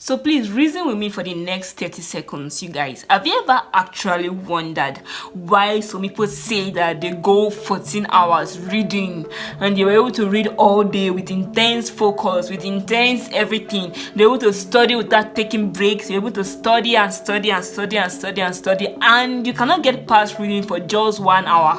So please reason with me for the next 30 seconds, you guys. Have you ever actually wondered why some people say that they go 14 hours reading and they were able to read all day with intense focus, with intense everything? They're able to study without taking breaks. They're able to study and study and study and study and study, and you cannot get past reading for just 1 hour.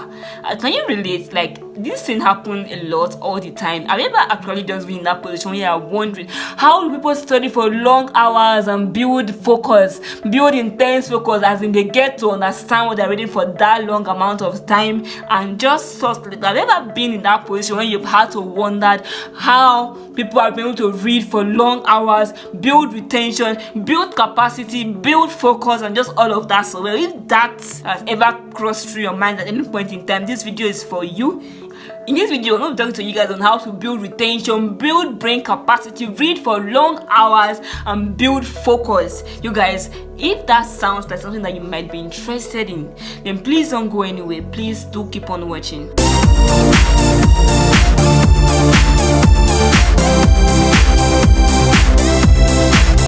Can you relate? Like, this thing happens a lot all the time. Have you ever actually just been in that position where you are wondering, how do people study for long hours and build focus, build intense focus, as in they get to understand what they're reading for that long amount of time? And just sort of, have you ever been in that position when you've had to wonder how people are able to read for long hours, build retention, build capacity, build focus, and just all of that? So well, if that has ever crossed through your mind at any point in time, this video is for you. In this video, I'm going to be talking to you guys on how to build retention, build brain capacity, read for long hours, and build focus. You guys, if that sounds like something that you might be interested in, then please don't go anywhere. Please do keep on watching.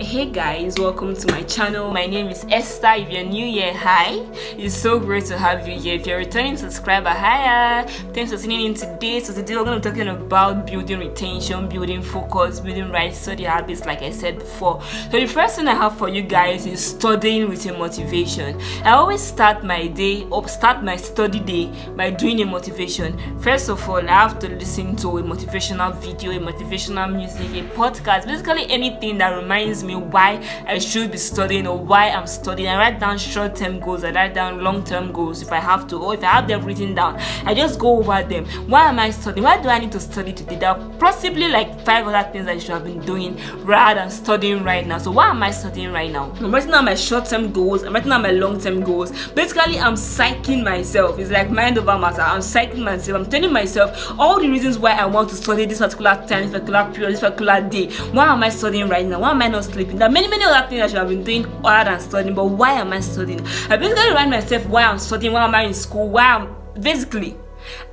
Hey guys, welcome to my channel. My name is Esther. If you're new here, hi. It's so great to have you here. If you're a returning subscriber, hi. Thanks for tuning in today. So today we're going to be talking about building retention, building focus, building right study habits, like I said before. So the first thing I have for you guys is studying with a motivation. I always start my day or start my study day by doing a motivation. First of all, I have to listen to a motivational video, a motivational music, a podcast, basically anything that reminds me why I should be studying or why I'm studying. I write down short-term goals, I write down long-term goals if I have to, or if I have them written down, I just go over them. Why am I studying? Why do I need to study today? There are possibly like 5 other things I should have been doing rather than studying right now. So why am I studying right now? I'm writing down my short-term goals, I'm writing down my long-term goals. Basically, I'm psyching myself. It's like mind over matter. I'm psyching myself. I'm telling myself all the reasons why I want to study this particular time, this particular period, this particular day. Why am I studying right now? Why am I not sleeping? There are many other things I should have been doing other than studying, but why am I studying? I basically remind myself why I'm studying, why am I in school,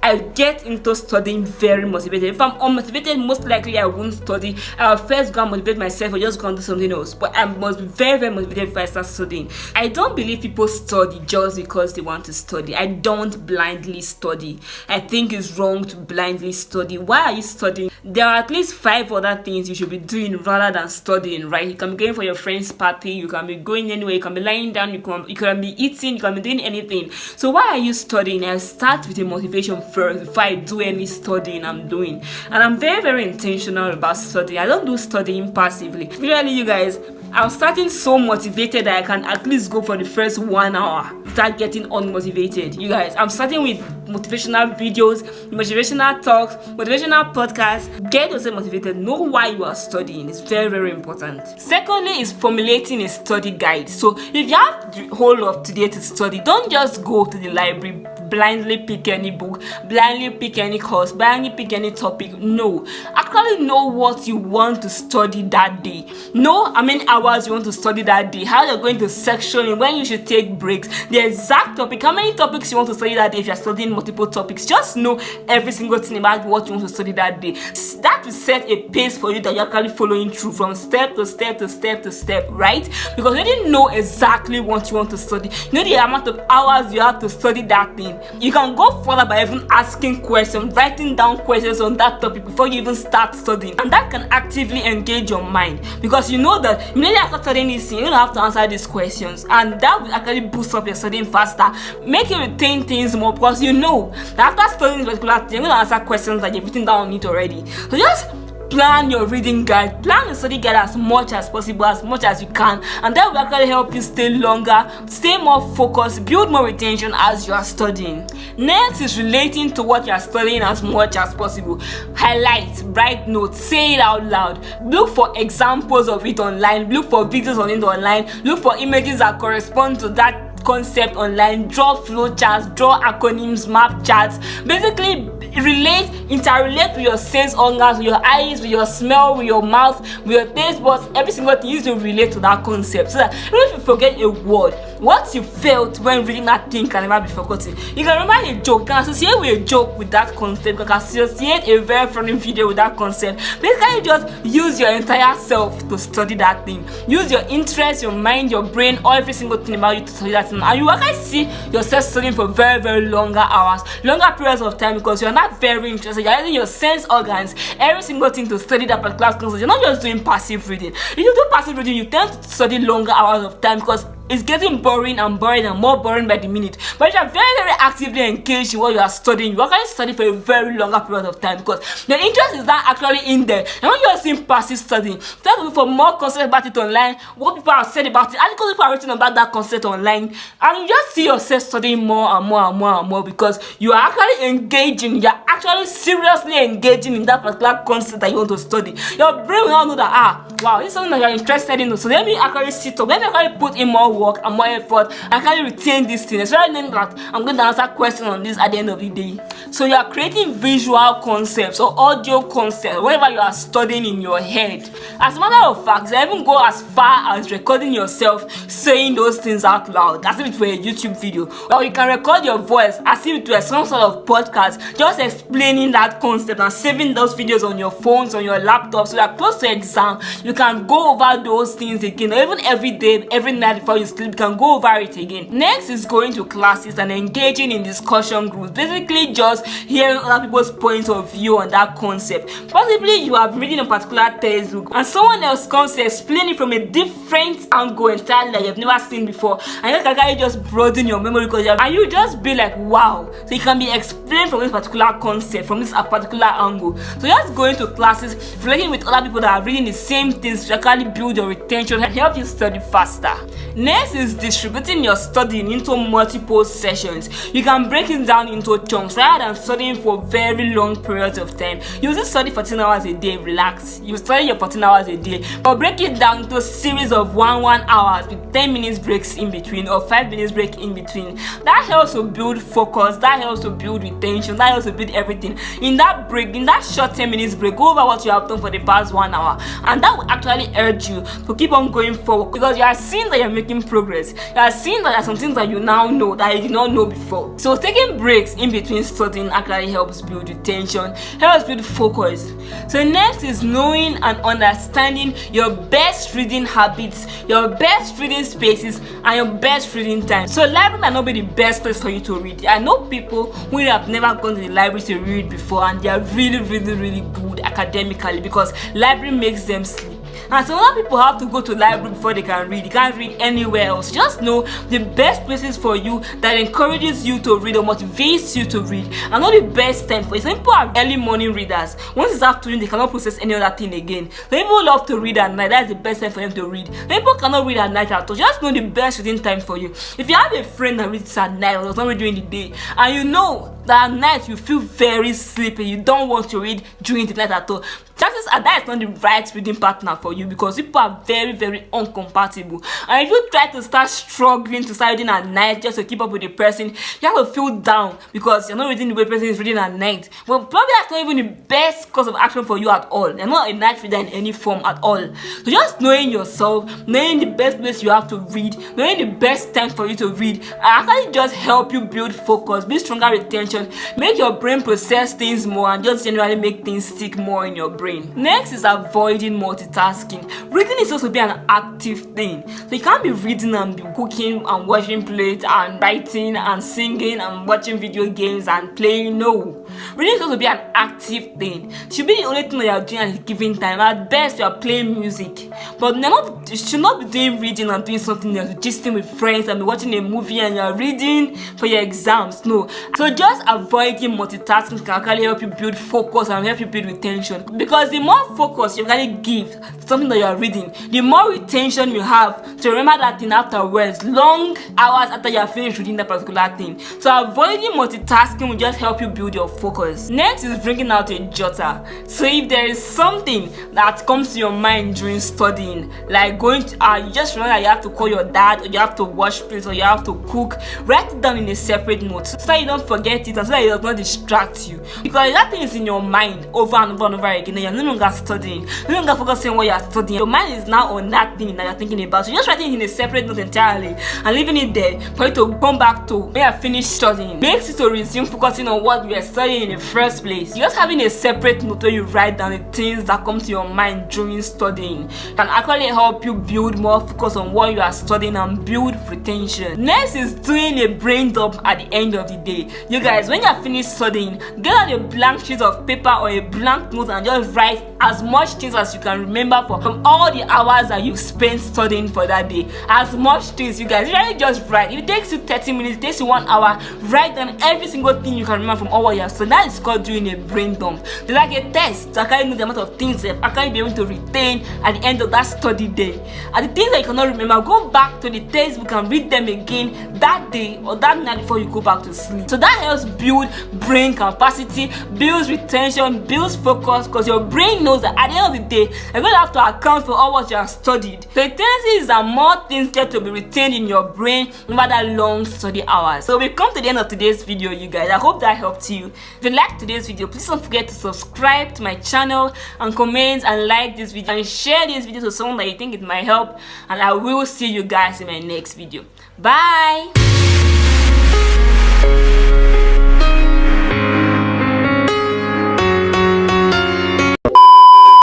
I get into studying very motivated. If I'm unmotivated, most likely I won't study. I'll first go and motivate myself or just go and do something else. But I must be very motivated before I start studying. I don't believe people study just because they want to study. I don't blindly study. I think it's wrong to blindly study. Why are you studying? There are at least 5 other things you should be doing rather than studying, right? You can be going for your friend's party, you can be going anywhere, you can be lying down, you can be eating, you can be doing anything. So why are you studying? I start with a motivation first before I do any studying I'm doing. And I'm very intentional about studying. I don't do studying passively. Really, you guys, I'm starting so motivated that I can at least go for the first 1 hour, start getting unmotivated. You guys, I'm starting with motivational videos, motivational talks, motivational podcasts. Get yourself motivated. Know why you are studying. It's very important. Secondly is formulating a study guide. So if you have the whole of today to study, don't just go to the library, blindly pick any book, blindly pick any course, blindly pick any topic. No, actually know what you want to study that day. Know how many hours you want to study that day, how you're going to section it, when you should take breaks, the exact topic, how many topics you want to study that day. If you're studying multiple topics, just know every single thing about what you want to study that day. That will set a pace for you that you're actually following through from step to step to step to step, right? Because you didn't know exactly what you want to study. You know the amount of hours you have to study that thing. You can go further by even asking questions, writing down questions on that topic before you even start studying, and that can actively engage your mind, because you know that immediately after studying this thing, you're gonna have to answer these questions, and that will actually boost up your studying faster, make you retain things more, because you know that after studying this particular thing, you're gonna answer questions that you've written down on it already. So just plan your reading guide, plan your study guide as much as possible, as much as you can, and that will actually help you stay longer, stay more focused, build more retention as you are studying. Next is relating to what you are studying as much as possible. Highlight, write notes, say it out loud, look for examples of it online, look for videos on it online, look for images that correspond to that concept online, draw flowcharts, draw acronyms, map charts. Basically, interrelate with your sense organs, with your eyes, with your smell, with your mouth, with your taste buds, every single thing you need to relate to that concept. So that even if you forget a word, what you felt when reading that thing can never be forgotten. You can remember a joke, you can associate with a joke with that concept, you can associate a very funny video with that concept. Basically, just use your entire self to study that thing. Use your interest, your mind, your brain, every single thing about you to study that thing. And you actually see yourself studying for very, very longer hours, longer periods of time, because you're not very interested. You're using your sense organs, every single thing to study that particular concept. You're not just doing passive reading. If you do passive reading, you tend to study longer hours of time because it's getting boring and more boring by the minute. But if you're very, very actively engaged in what you are studying, you actually study for a very longer period of time because the interest is not actually in there. And when you're seeing passive studying, try to look for more concepts about it online, what people have said about it, articles people are written about that concept online, and you just see yourself studying more and more because you are actually engaging, you're actually seriously engaging in that particular concept that you want to study. Your brain will now know that, wow, this is something that you're interested in. So let me actually sit up, let me actually put in more work and more effort and can retain this thing, especially knowing that I'm going to answer questions on this at the end of the day. So you are creating visual concepts or audio concepts, whatever you are studying in your head. As a matter of fact, you even go as far as recording yourself saying those things out loud, as if it were a YouTube video. Or you can record your voice as if it were some sort of podcast, just explaining that concept and saving those videos on your phones, on your laptop, so that close to exam, you can go over those things again, or even every day, every night before you sleep, you can go over it again. Next is going to classes and engaging in discussion groups, basically just hearing other people's points of view on that concept. Possibly you are reading a particular textbook and someone else comes to explain it from a different angle entirely that you've never seen before, and you can just broaden your memory because you just be like, wow, so it can be explained from this particular concept, from this particular angle. So just going to classes, relating with other people that are reading the same things to actually build your retention and help you study faster. Next is distributing your studying into multiple sessions. You can break it down into chunks rather than studying for very long periods of time. You just study 14 hours a day, relax. You study your 14 hours a day, but break it down into a series of 1 hours with 10 minutes breaks in between or 5 minutes break in between. That helps to build focus, that helps to build retention, that helps to build everything. In that break, in that short 10 minutes break, go over what you have done for the past 1 hour, and that will actually urge you to keep on going forward because you are seeing that you're making progress. You are seeing that there are some things that you now know that you did not know before. So taking breaks in between studying actually helps build retention, helps build focus. So next is knowing and understanding your best reading habits, your best reading spaces, and your best reading time. So library might not be the best place for you to read. I know people who have never gone to the library to read before and they are really good academically because library makes them sleep. And some other people have to go to library before they can read. You can't read anywhere else. Just know the best places for you that encourages you to read or motivates you to read, and not the best time for you. Some people are early morning readers. Once it's afternoon, they cannot process any other thing again. Some people love to read at night. That's the best time for them to read. Some people cannot read at night at all. Just know the best reading time for you. If you have a friend that reads at night or does not read during the day, and you know that at night you feel very sleepy, you don't want to read during the night at all, chances are that is not the right reading partner for you because people are very uncompatible. And if you try to start struggling to start reading at night just to keep up with the person, you have to feel down because you're not reading the way the person is reading at night. Well, probably that's not even the best course of action for you at all. You're not a night reader in any form at all. So just knowing yourself, knowing the best place you have to read, knowing the best time for you to read, actually just help you build focus, build stronger retention, make your brain process things more, and just generally make things stick more in your brain. Next is avoiding multitasking. Reading is supposed to be an active thing. So you can't be reading and be cooking and washing plates and writing and singing and watching video games and playing. No. Reading is supposed to be an active thing. It should be the only thing that you're doing at a given time. At best, you're playing music. But you should not be doing reading and doing something else, gisting with friends and be watching a movie and you're reading for your exams. No. So just avoiding multitasking can actually help you build focus and help you build retention. Because the more focus you actually give to something that you are reading, the more retention you have to remember that thing afterwards, long hours after you have finished reading that particular thing. So avoiding multitasking will just help you build your focus. focus. Next is bringing out a jota. So if there is something that comes to your mind during studying, like going to you just remember that you have to call your dad, or you have to wash plates, or you have to cook, write it down in a separate note so that you don't forget it and so that it does not distract you. Because that thing is in your mind over and over and over again, and you're no longer studying, no longer focusing on what you're studying. Your mind is now on that thing that you're thinking about. So you're just writing it in a separate note entirely and leaving it there for you to come back to when you finish studying. Makes you to resume focusing on what you were studying in the first place. Just having a separate note where you write down the things that come to your mind during studying can actually help you build more focus on what you are studying and build retention. Next is doing a brain dump at the end of the day. You guys, when you're finished studying, get out a blank sheet of paper or a blank note and just write as much things as you can remember from all the hours that you've spent studying for that day. As much things, you guys. Usually just write. If it takes you 30 minutes, it takes you 1 hour, write down every single thing you can remember from all what you have studied. That is called doing a brain dump. It's like a test to actually know the amount of things that actually be able to retain at the end of that study day. And the things that you cannot remember, go back to the textbook and read them again that day or that night before you go back to sleep. So that helps build brain capacity, builds retention, builds focus, because your brain knows that at the end of the day, you're going to have to account for all what you have studied. So the tendency is that more things get to be retained in your brain over that long study hours. So we come to the end of today's video, you guys. I hope that helped you. If you liked today's video, please don't forget to subscribe to my channel and comment and like this video and share this video to someone that you think it might help. And I will see you guys in my next video. Bye.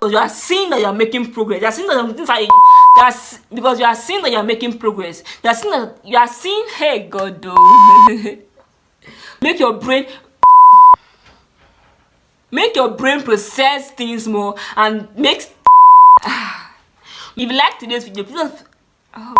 You are seeing that you are making progress. You are seeing that because you are seeing that you are making progress. You are seeing that you are seeing. Hey God, make your brain process things more and makes. If you like today's video, please don't. Oh.